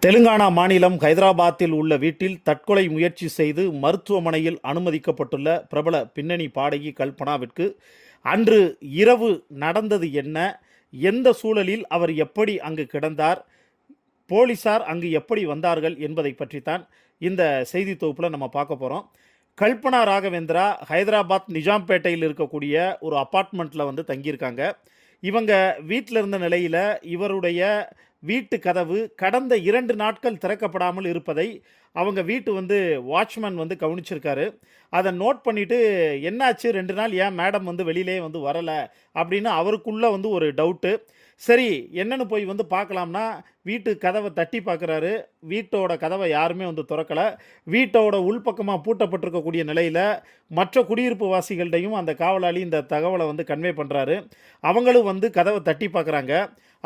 தெலுங்கானா மாநிலம் ஹைதராபாத்தில் உள்ள வீட்டில் தற்கொலை முயற்சி செய்து மருத்துவமனையில் அனுமதிக்கப்பட்டுள்ள பிரபல பின்னணி பாடகி கல்பனாவிற்கு அன்று இரவு நடந்தது என்ன, எந்த சூழலில் அவர் எப்படி அங்கு கிடந்தார், போலீசார் அங்கு எப்படி வந்தார்கள் என்பதை பற்றித்தான் இந்த செய்தி தொகுப்பில் நம்ம பார்க்க போகிறோம். கல்பனா ராகவேந்திரா ஹைதராபாத் நிஜாம்பேட்டையில் இருக்கக்கூடிய ஒரு அப்பார்ட்மெண்ட்டில் வந்து தங்கியிருக்காங்க. இவங்க வீட்டில் இருந்த நிலையில் இவருடைய வீட்டு கதவு கடந்த 2 நாட்கள் திறக்கப்படாமல் இருப்பதை அவங்க வீட்டு வாட்ச்மேன் கவனிச்சிருக்காரு. அதை நோட் பண்ணிவிட்டு என்னாச்சு 2 நாள் ஏன் மேடம் வெளியிலே வரலை அப்படின்னு அவருக்குள்ளே ஒரு டவுட்டு. சரி என்னன்னு போய் பார்க்கலாம்னா வீட்டு கதவை தட்டி பார்க்குறாரு. வீட்டோட கதவை யாருமே திறக்கலை. வீட்டோட உள்பக்கமாக பூட்டப்பட்டிருக்கக்கூடிய நிலையில் மற்ற குடியிருப்பு வாசிகள்டையும் அந்த காவலாளி இந்த தகவலை கன்வே பண்ணுறாரு. அவங்களும் கதவை தட்டி பார்க்குறாங்க.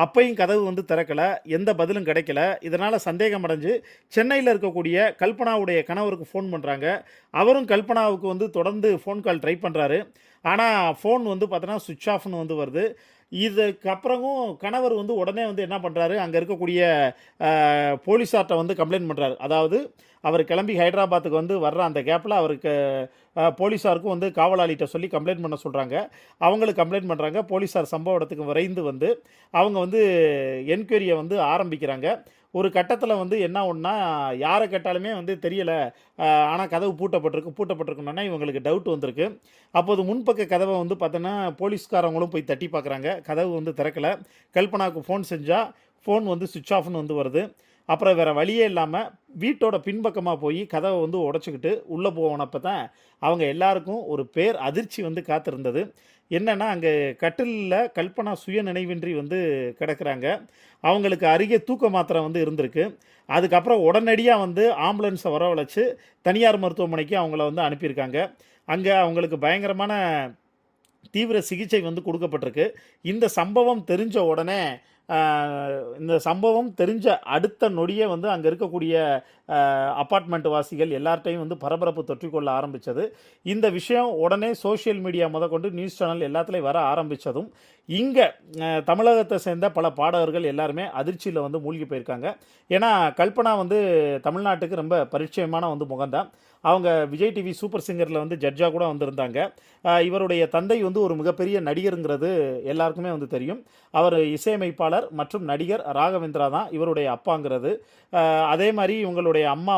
அப்பையும் கதவு திறக்கலை. எந்த பதிலும் கிடைக்கல. இதனால் சந்தேகம் அடைஞ்சு சென்னையில் இருக்கக்கூடிய கல்பனாவுடைய கணவருக்கு ஃபோன் பண்ணுறாங்க. அவரும் கல்பனாவுக்கு தொடர்ந்து ஃபோன் கால் ட்ரை பண்ணுறாரு. ஆனால் ஃபோன் பார்த்தோன்னா சுவிட்ச் ஆஃப்னு வருது. இதுக்கப்புறமும் கணவர் உடனே என்ன பண்ணுறாரு, அங்கே இருக்கக்கூடிய போலீஸார்ட்ட கம்ப்ளைண்ட் பண்ணுறாரு. அதாவது அவர் கிளம்பி ஹைதராபாத்துக்கு வர்ற அந்த கேப்பில் அவருக்கு போலீஸாருக்கும் காவலாளிகிட்ட சொல்லி கம்ப்ளைண்ட் பண்ண சொல்கிறாங்க. அவங்களுக்கு கம்ப்ளைண்ட் பண்ணுறாங்க. போலீஸார் சம்பவ இடத்துக்கு விரைந்து அவங்க என்கொயரியை ஆரம்பிக்கிறாங்க. ஒரு கட்டத்தில் என்ன ஒன்றா யாரை கேட்டாலுமே தெரியலை, ஆனால் கதவு பூட்டப்பட்டிருக்குன்னா இவங்களுக்கு டவுட் வந்திருக்கு. அப்போது முன்பக்க கதவை பார்த்தோன்னா போலீஸ்காரவங்களும் போய் தட்டி பார்க்குறாங்க. கதவு திறக்கலை. கல்பனாவுக்கு ஃபோன் செஞ்சால் ஃபோன் சுவிட்ச் ஆஃப்னு வருது. அப்புறம் வேறு வழியே இல்லாமல் வீட்டோட பின்பக்கமாக போய் கதவை உடச்சிக்கிட்டு உள்ளே போனப்போ தான் அவங்க எல்லாருக்கும் ஒரு பேர் அதிர்ச்சி காத்திருந்தது. என்னென்னா அங்கே கட்டிலில் கல்பனா சுய நினைவின்றி கிடக்கிறாங்க. அவங்களுக்கு அருகே தூக்க மாத்திரை இருந்திருக்கு. அதுக்கப்புறம் உடனடியாக ஆம்புலன்ஸை வரவழைச்சு தனியார் மருத்துவமனைக்கு அவங்கள அனுப்பியிருக்காங்க. அங்கே அவங்களுக்கு பயங்கரமான தீவிர சிகிச்சை கொடுக்கப்பட்டிருக்கு. இந்த சம்பவம் தெரிஞ்ச உடனே அடுத்த நொடியே அங்கே இருக்கக்கூடிய அப்பார்ட்மெண்ட் வாசிகள் எல்லார்ட்டையும் பரபரப்பு தொற்றிக்கொள்ள ஆரம்பித்தது. இந்த விஷயம் உடனே சோஷியல் மீடியா முதற்கொண்டு நியூஸ் சேனல் எல்லாத்துலேயும் வர ஆரம்பித்ததும் இங்கே தமிழகத்தை சேர்ந்த பல பாடகர்கள் எல்லாருமே அதிர்ச்சியில் மூழ்கி போயிருக்காங்க. ஏன்னா கல்பனா தமிழ்நாட்டுக்கு ரொம்ப பரிச்சயமான முகம்தான். அவங்க விஜய் டிவி சூப்பர் சிங்கரில் ஜட்ஜாக கூட வந்திருந்தாங்க. இவருடைய தந்தை ஒரு மிகப்பெரிய நடிகருங்கிறது எல்லாருக்குமே தெரியும். அவர் இசையமைப்பாளர் மற்றும் நடிகர் ராகவேந்திரா தான் இவருடைய அப்பாங்கிறது. அதே மாதிரி இவங்களுடைய அம்மா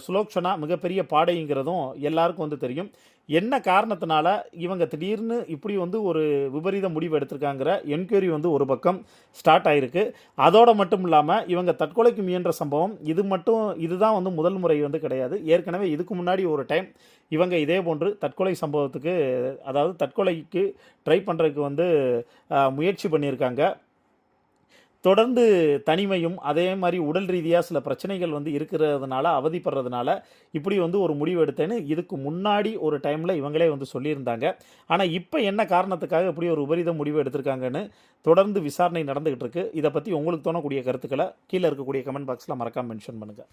சுலோக்ஷனா மிகப்பெரிய பாடகிங்கிறதும் எல்லாருக்கும் தெரியும். என்ன காரணத்தினால இவங்க திடீர்னு இப்படி ஒரு விபரீத முடிவு எடுத்திருக்காங்கிற என்கொயரி ஒரு பக்கம் ஸ்டார்ட் ஆகிருக்கு. அதோடு மட்டும் இல்லாமல் இவங்க தற்கொலைக்கு முயன்ற சம்பவம் இதுதான் முதல் முறை கிடையாது. ஏற்கனவே இதுக்கு முன்னாடி ஒரு டைம் இவங்க இதே போன்று தற்கொலை சம்பவத்துக்கு, அதாவது தற்கொலைக்கு ட்ரை பண்ணுறதுக்கு முயற்சி பண்ணியிருக்காங்க. தொடர்ந்து தனிமையும் அதே மாதிரி உடல் ரீதியாக சில பிரச்சனைகள் இருக்கிறதுனால அவதிப்படுறதுனால இப்படி ஒரு முடிவு எடுத்தேன்னு இதுக்கு முன்னாடி ஒரு டைமில் இவங்களே சொல்லியிருந்தாங்க. ஆனால் இப்போ என்ன காரணத்துக்காக இப்படி ஒரு விபரீத முடிவு எடுத்திருக்காங்கன்னு தொடர்ந்து விசாரணை நடந்துகிட்டு இருக்கு. இதை பற்றி உங்களுக்கு தோணக்கூடிய கருத்துக்களை கீழே இருக்கக்கூடிய கமெண்ட் பாக்ஸில் மறக்காமல் மென்ஷன் பண்ணுங்கள்.